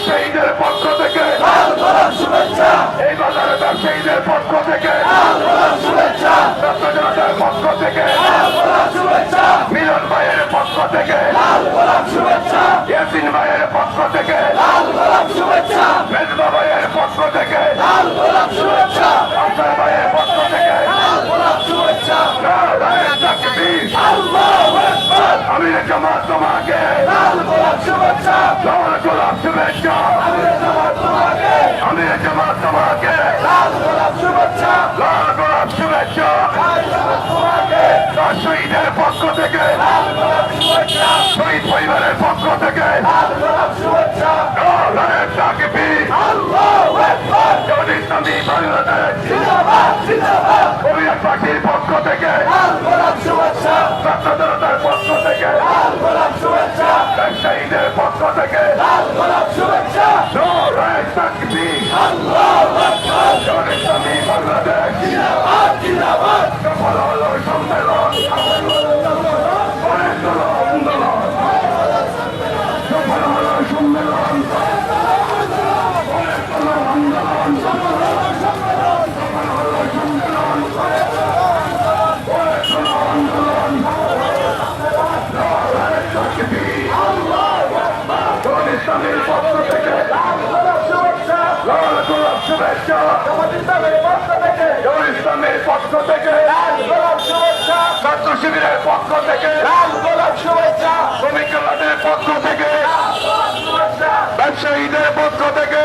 ব্যবসায়ীদের পক্ষ থেকে এই বাজারে ব্যবসায়ীদের পক্ষ থেকে ছাত্র জনতার পক্ষ থেকে মিলন ভাইয়ের পক্ষ থেকে ইয়াসিন ভাইয়ের পক্ষ থেকে মেজবা ভাইয়ের পক্ষ থেকে আফসার ভাইয়ের পক্ষ থেকে নারায়ে তাকবীর। আমির জামাত তোমাকে লাল গোলাপ শুভেচ্ছা। আমির জামাত তোমাকে লাল গোলাপ শুভেচ্ছা। শহীদের পক্ষ থেকে শহীদ পরিবারের পক্ষ থেকে নারায়ে তাকবীর। জামাত ইসলামী বাংলাদেশ কবির পার্টির পক্ষ থেকে ছাত্র জনতার পক্ষ থেকে ব্যবসায়ীদের পক্ষ থেকে নারায়ে তাকবীর। জামাত ইসলামী বাংলাদেশ সফল হলো সম্মেলন সফল হলো সম্মেলন ইসলামের পক্ষ থেকে লাল গোলাপ শুভেচ্ছা। ইসলামের পক্ষ থেকে ছাত্র শিবিরের পক্ষ থেকে শ্রমিক কল্যাণের পক্ষ থেকে ব্যবসায়ীদের পক্ষ থেকে